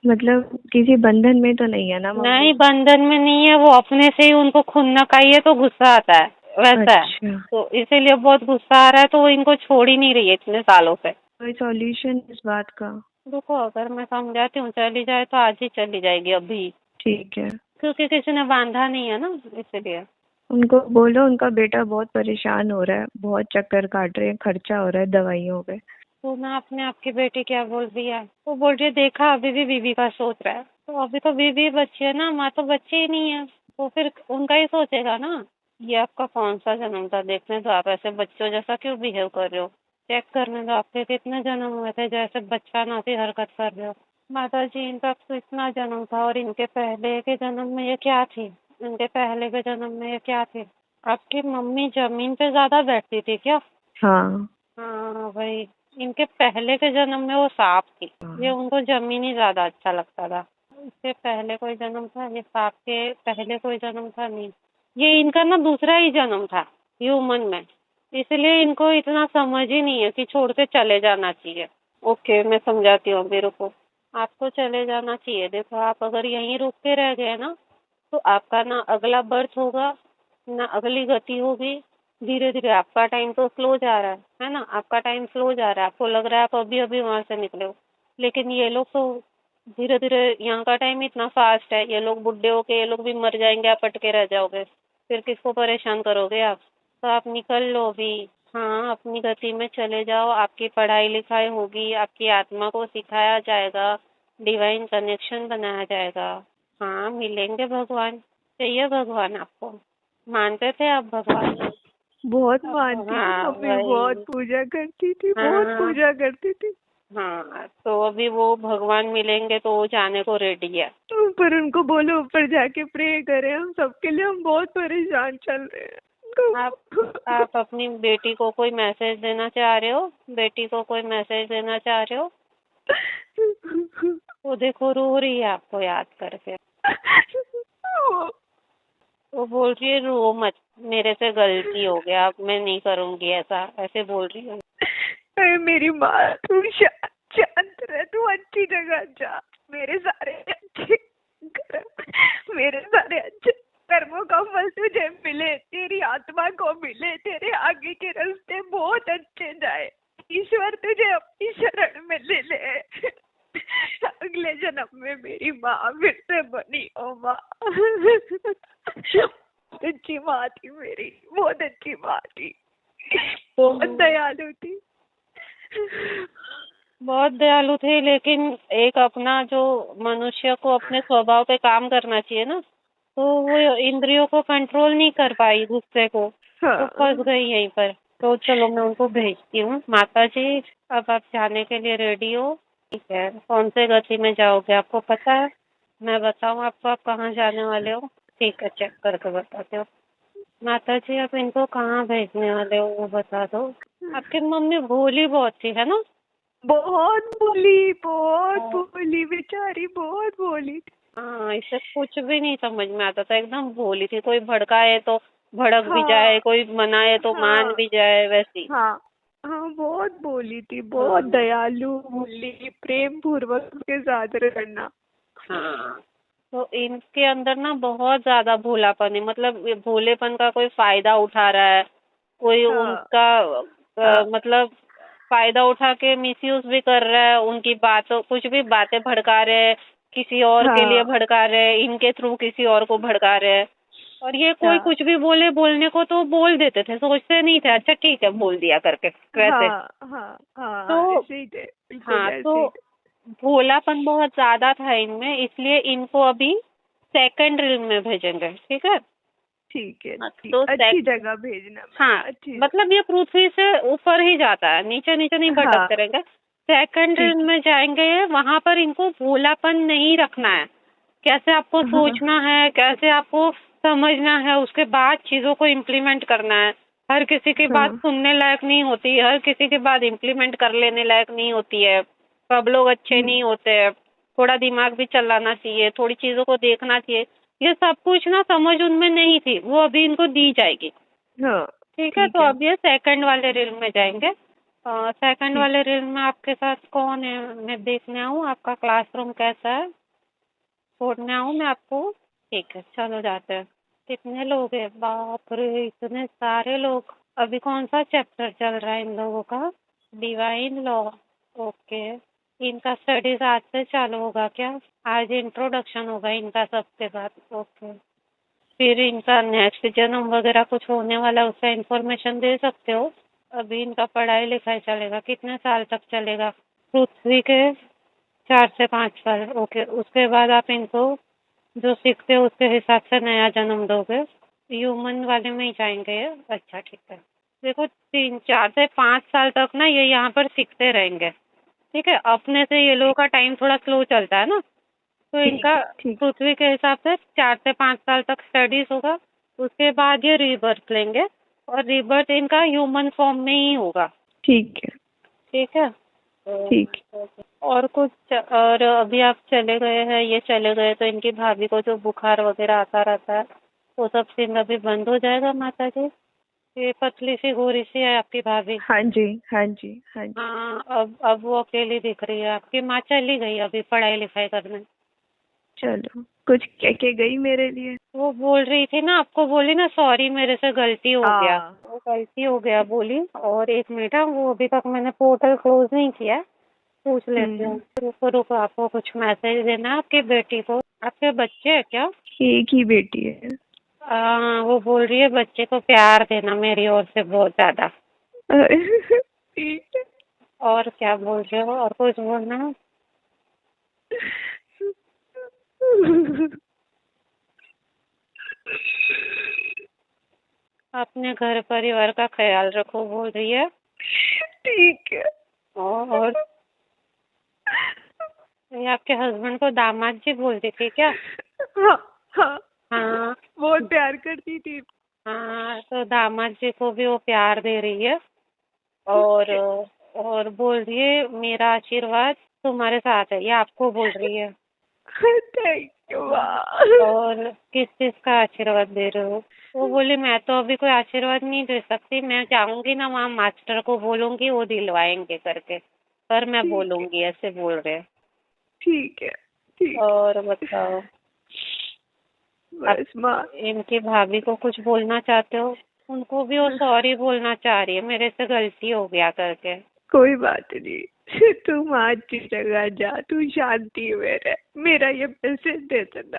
मतलब किसी बंधन में तो नहीं है ना मम्मी? नहीं, बंधन में नहीं है, वो अपने से ही उनको खून ना खाइए तो गुस्सा आता है, वैसा है। अच्छा, तो इसीलिए बहुत गुस्सा आ रहा है, तो वो इनको छोड़ ही नहीं रही है इतने सालों से। कोई सॉल्यूशन इस बात का? देखो, अगर मैं समझाती हूँ चली जाए तो आज ही चली जाएगी अभी, ठीक है, क्योंकि किसी ने बांधा नहीं है ना, इसलिए। उनको बोलो उनका बेटा बहुत परेशान हो रहा है, बहुत चक्कर काट रहे हैं, खर्चा हो रहा है दवाइयों पे। तो ना अपने आपकी बेटी क्या बोल रही है, वो बोल रही है देखा अभी भी बीवी का सोच रहा है। तो अभी तो बीवी बच्ची है ना, माँ तो बच्ची ही नहीं है, तो फिर उनका ही सोचेगा ना। ये आपका कौन सा जन्म था, देखने दो, आप ऐसे बच्चों जैसा क्यों बिहेव कर रहे हो, चेक करने दो आपके कितने जन्म हुए थे जैसे बच्चा नाती हरकत कर रहे हो। माता जी, इनका तो इतना जन्म था, और इनके पहले के जन्म में ये क्या थी, इनके पहले के जन्म में ये क्या थे। आपकी मम्मी जमीन पे ज्यादा बैठती थी क्या? हाँ। हाँ भाई, इनके पहले के जन्म में वो सांप थी, ये हाँ। उनको जमीन ही ज्यादा अच्छा लगता था। इसके पहले कोई जन्म था, ये सांप के पहले कोई जन्म था नहीं, ये इनका ना दूसरा ही जन्म था ह्यूमन में, इसलिए इनको इतना समझ ही नहीं है कि छोड़ के चले जाना चाहिए। ओके, मैं समझाती हूँ, अभी रुको। आपको चले जाना चाहिए। देखो, आप अगर यहीं रुक के रह गए ना, तो आपका ना अगला बर्थ होगा, ना अगली गति होगी। धीरे धीरे आपका टाइम तो स्लो जा रहा है ना, आपका टाइम स्लो जा रहा है, आपको लग रहा है आप अभी अभी वहां से निकले हो, लेकिन ये लोग तो धीरे धीरे, यहाँ का टाइम इतना फास्ट है, ये लोग बुढ़े होके ये लोग भी मर जाएंगे, आप अटके रह जाओगे, फिर किसको परेशान करोगे आप। तो आप निकल लो अभी। हाँ, अपनी गति में चले जाओ, आपकी पढ़ाई लिखाई होगी, आपकी आत्मा को सिखाया जाएगा, डिवाइन कनेक्शन बनाया जाएगा। हाँ, मिलेंगे भगवान। चाहिए भगवान आपको? मानते थे आप भगवान को? बहुत मानती थी हाँ मम्मी, बहुत वही। पूजा करती थी, बहुत हाँ पूजा करती थी। हाँ, तो अभी वो भगवान मिलेंगे तो वो जाने को रेडी है। पर उनको बोलो ऊपर जाके प्रे करें, हम सबके लिए, हम बहुत परेशान चल रहे हैं आप उनको। आप अपनी बेटी को कोई मैसेज देना चाह रहे हो? बेटी को कोई मैसेज देना चाह रहे हो? वो देखो रो रही है आपको याद करके। वो बोल रही है रो मत, मेरे से गलती हो गया, अब मैं नहीं करूंगी ऐसा, ऐसे बोल रही है। अरे मेरी माँ, तू शांत रह, तू अच्छी जगह जा। मेरे सारे अच्छे मेरे सारे अच्छे कर्मों का फल तुझे मिले, तेरी आत्मा को मिले, तेरे आगे के रास्ते बहुत अच्छे जाए। ईश्वर तुझे अपनी शरण में ले ले। अगले जन्म में मेरी माँ फिर से बनी ओ माँ। अच्छी माँ थी मेरी, बहुत अच्छी माँ थी, बहुत दयालु थी। बहुत दयालु थे, लेकिन एक अपना जो मनुष्य को अपने स्वभाव पे काम करना चाहिए ना, तो वो इंद्रियों को कंट्रोल नहीं कर पाई, गुस्से को, तो फंस हाँ। गई यहीं पर। तो चलो मैं उनको भेजती हूँ। माता जी, अब आप जाने के लिए रेडी हो? ठीक है, कौन से गति में जाओगे आपको पता है? मैं बताऊँ आपको आप कहाँ जाने वाले हो? ठीक है, चेक करके बताते हो। माता जी, आप इनको कहाँ भेजने वाले हो वो बता दो। आपकी मम्मी भोली बहुत थी, है ना? बहुत भोली बेचारी, बहुत भोली थी। हाँ, इसे कुछ भी नहीं समझ में आता था, एकदम भोली थी। कोई भड़काए तो भड़क भी जाए, हाँ। कोई मनाए तो मान हाँ। भी जाए, वैसी। हाँ। हाँ, बहुत भोली थी, बहुत हाँ दयालु, भोली, प्रेम पूर्वक के साथ रहना। हाँ, तो इनके अंदर ना बहुत ज्यादा भोलापन है, मतलब ये भोलेपन का कोई फायदा उठा रहा है, कोई हाँ। उनका हाँ। मतलब फायदा उठा के मिसयूज भी कर रहा है, उनकी बातों, कुछ भी बातें भड़का रहे हैं, किसी और के लिए हाँ। भड़का रहे हैं, इनके थ्रू किसी और को भड़का रहे हैं। और ये कोई हाँ। कुछ भी बोले, बोलने को तो बोल देते थे, सोचते नहीं थे अच्छा ठीक है बोल दिया करके, वैसे। हाँ। हाँ। हाँ, तो ऐसे ही थे, बिल्कुल हाँ, ऐसे तो ही थे। भोलापन बहुत ज्यादा था इनमें, इसलिए इनको अभी सेकंड रील में भेजेंगे, ठीक है? ठीक है, हाँ, ठीक, तो अच्छी जगह भेजना हाँ, मैम, अच्छी मतलब ये पृथ्वी से ऊपर ही जाता है, नीचे नीचे नहीं जगह। हाँ। भटकते रहेंगे। सेकंड रील ठीक में जाएंगे, वहां पर इनको भोलापन नहीं रखना है। कैसे आपको है। हाँ। सोचना है, कैसे आपको समझना है, उसके बाद चीजों को इम्प्लीमेंट करना है। हर किसी की बात हाँ। सुनने लायक नहीं होती, हर किसी की बात इम्प्लीमेंट कर लेने लायक नहीं होती है। सब लोग अच्छे नहीं होते हैं, थोड़ा दिमाग भी चलाना चाहिए, थोड़ी चीजों को देखना चाहिए। ये सब कुछ ना समझ उनमें नहीं थी, वो अभी इनको दी जाएगी। हाँ। ठीक है, तो ठीक है। अब ये सेकंड वाले रील में जाएंगे। सेकंड वाले रील में आपके साथ कौन है? मैं देखने आऊँ आपका क्लासरूम कैसा है? छोड़ने आऊँ मैं आपको? ठीक है, चलो जाते हैं। कितने लोग हैं? बाप रे, इतने सारे लोग। अभी कौन सा चैप्टर चल रहा है इन लोगों का? Divine law. ओके। इनका स्टडीज आज से चालू होगा क्या? आज इंट्रोडक्शन होगा इनका सबके साथ। ओके। फिर इनका नेक्स्ट जन्म वगैरह कुछ होने वाला है, उसका इंफॉर्मेशन दे सकते हो? अभी इनका पढ़ाई लिखाई चलेगा, कितने साल तक चलेगा? पृथ्वी के 4 से 5 साल। ओके, उसके बाद आप इनको जो सीखते हो उसके हिसाब से नया जन्म दोगे। ह्यूमन वाले में ही जाएंगे ये? अच्छा, ठीक है। देखो, 4 से 5 साल तक ना ये यहाँ पर सीखते रहेंगे। ठीक है, अपने से ये लोगों का टाइम थोड़ा स्लो चलता है ना, तो इनका ठीक पृथ्वी के हिसाब से 4 से 5 साल तक स्टडीज होगा। उसके बाद ये रीबर्थ लेंगे और रीबर्थ इनका ह्यूमन फॉर्म में ही होगा। ठीक है। ठीक है। ठीक। और कुछ? और अभी आप चले गए हैं, ये चले गए तो इनकी भाभी को जो बुखार वगैरह आता रहता है वो सब सीन अभी बंद हो जाएगा माता जी? ये पतली सी गोरी सी है आपकी भाभी? हाँ जी, हाँ जी, हाँ जी। हाँ, अब वो अकेली दिख रही है। आपकी माँ चली गई अभी पढ़ाई लिखाई करने। चलो, कुछ कह के गई मेरे लिए। वो बोल रही थी ना, आपको बोली ना, सॉरी मेरे से गलती हो गया। हाँ। वो गलती हो गया बोली। और 1 मिनट, वो अभी तक मैंने पोर्टल क्लोज नहीं किया, पूछ लेती हूँ। रुको रुको, आपको कुछ मैसेज देना है आपकी बेटी को? आपके बच्चे है क्या? एक ही बेटी है। वो बोल रही है बच्चे को प्यार देना मेरी ओर से बहुत ज्यादा। ठीक है। और क्या बोल रहे हो? और कुछ बोलना है? अपने घर परिवार का ख्याल रखो बोल रही है। ठीक है। और ये आपके हस्बैंड को दामाद जी बोलती थी क्या? हाँ हाँ, हाँ। बहुत प्यार करती थी। हाँ, तो दामाद जी को भी वो प्यार दे रही है। और बोल रही है मेरा आशीर्वाद तुम्हारे साथ है, ये आपको बोल रही है। थैंक यू माँ। और किस चीज का आशीर्वाद दे रहे हो? वो बोली मैं तो अभी कोई आशीर्वाद नहीं दे सकती, मैं जाऊंगी ना वहाँ मास्टर को बोलूंगी वो दिलवाएंगे करके, पर मैं बोलूंगी, ऐसे बोल रहे। ठीक है। ठीक। और बताओ, बस माँ। इनकी भाभी को कुछ बोलना चाहते हो? उनको भी वो सॉरी बोलना चाह रही है, मेरे से गलती हो गया करके। कोई बात नहीं, तू माँ अच्छी जगह जा, तू शांति में रह, मेरा ये मैसेज दे देना,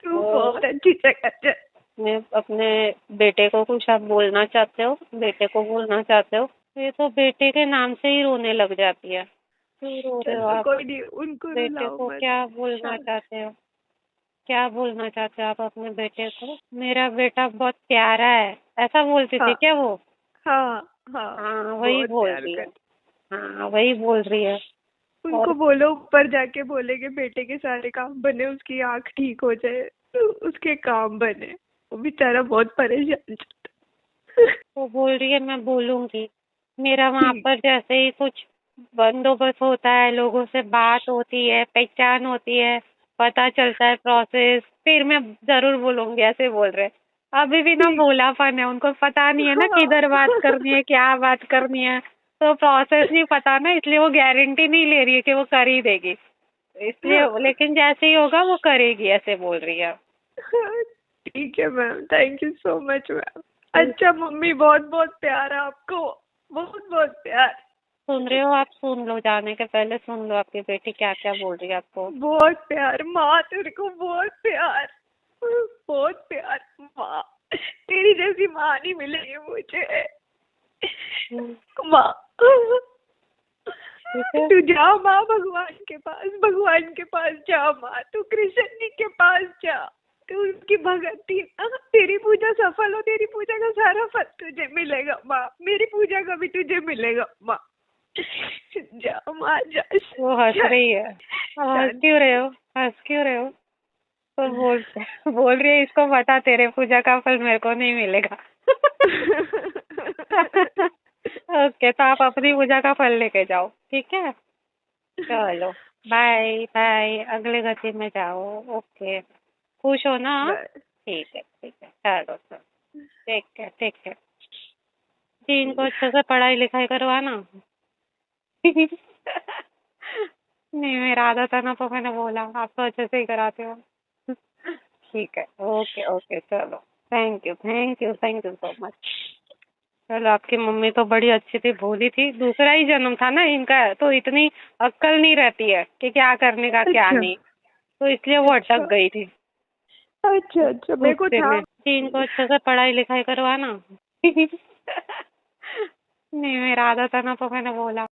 तू बहुत अच्छी जगह जा। मैं अपने बेटे को कुछ आप बोलना चाहते हो? बेटे को बोलना चाहते हो? ये तो बेटे के नाम से ही रोने लग जाती है। क्यों रो रहे हो चलो आप? कोई नहीं, उनको बेटे रुलाओ को मत। क्या बोलना चाहते हो? क्या बोलना चाहते हो आप अपने बेटे को? मेरा बेटा बहुत प्यारा है, ऐसा बोलती थी हाँ क्या वो? हाँ हाँ, हाँ, वही बहुत बोल प्यार रही है। कर। हाँ, वही बोल रही है। उनको और बोलो ऊपर जाके बोलेंगे बेटे के सारे काम बने, उसकी आंख ठीक हो जाए तो उसके काम बने, वो बेचारा बहुत परेशान चलता है। वो बोल रही है मैं बोलूंगी। मेरा वहाँ ठीक। पर जैसे ही कुछ बंदोबस्त होता है, लोगों से बात होती है, पहचान होती है, पता चलता है प्रोसेस, फिर मैं जरूर बोलूंगी, ऐसे बोल रहे। अभी भी ना ठीक। भोलापन है, उनको पता नहीं है ना हाँ। किधर बात करनी है, क्या बात करनी है, तो प्रोसेस नहीं पता ना, इसलिए वो गारंटी नहीं ले रही है कि वो कर ही देगी, इसलिए। हाँ। लेकिन जैसे ही होगा वो करेगी, ऐसे बोल रही है। ठीक है ma'am, thank you so much ma'am. अच्छा मम्मी, बहुत बहुत प्यार आपको, बहुत बहुत प्यार। सुन रहे हो आप? सुन लो, जाने के पहले सुन लो आपकी बेटी क्या क्या बोल रही है आपको। बहुत प्यार माँ, तेरे को बहुत प्यार, बहुत प्यार माँ। तेरी जैसी माँ नहीं मिलेगी मुझे माँ। ठीक है। तू जा माँ, भगवान के पास, भगवान के पास जा माँ, तू कृष्ण जी के पास जा, तू उनकी भगती ना, तेरी पूजा सफल हो, तेरी पूजा का सारा फल तुझे मिलेगा माँ, मेरी पूजा का भी तुझे मिलेगा माँ। जा माँ जा। वो हंस रही है। अब हंस क्यों रहे हो? हंस क्यों रहे हो? तो बोल रही है इसको बता तेरे पूजा का फल मेरे को नहीं मिलेगा। ओके, तो आप अपनी पूजा का फल लेके जाओ, ठीक है? चलो, बाय बाय, अगले गति में जाओ। ओके, खुश हो ना? ठीक है, ठीक है, चलो, टेक केयर, टेक केयर। कि इनको अच्छे से पढ़ाई लिखाई करवाना। नहीं, मेरा आदत है ना, तो मैंने बोला आप तो अच्छे से ही कराते हो। ठीक है, ओके ओके, चलो, thank you thank you thank you so much. चलो, आपकी मम्मी तो बड़ी अच्छी थी, भोली थी, दूसरा ही जन्म था ना इनका, तो इतनी अक्ल नहीं रहती है कि क्या करने का क्या अच्छा नहीं, तो इसलिए वो अच्छा अटक गई थी अच्छा अच्छा, मेरे को गुस्से था। में कि इनको अच्छे से पढ़ाई लिखाई करवाना। नहीं, मेरा आदत है ना, तो मैंने बोला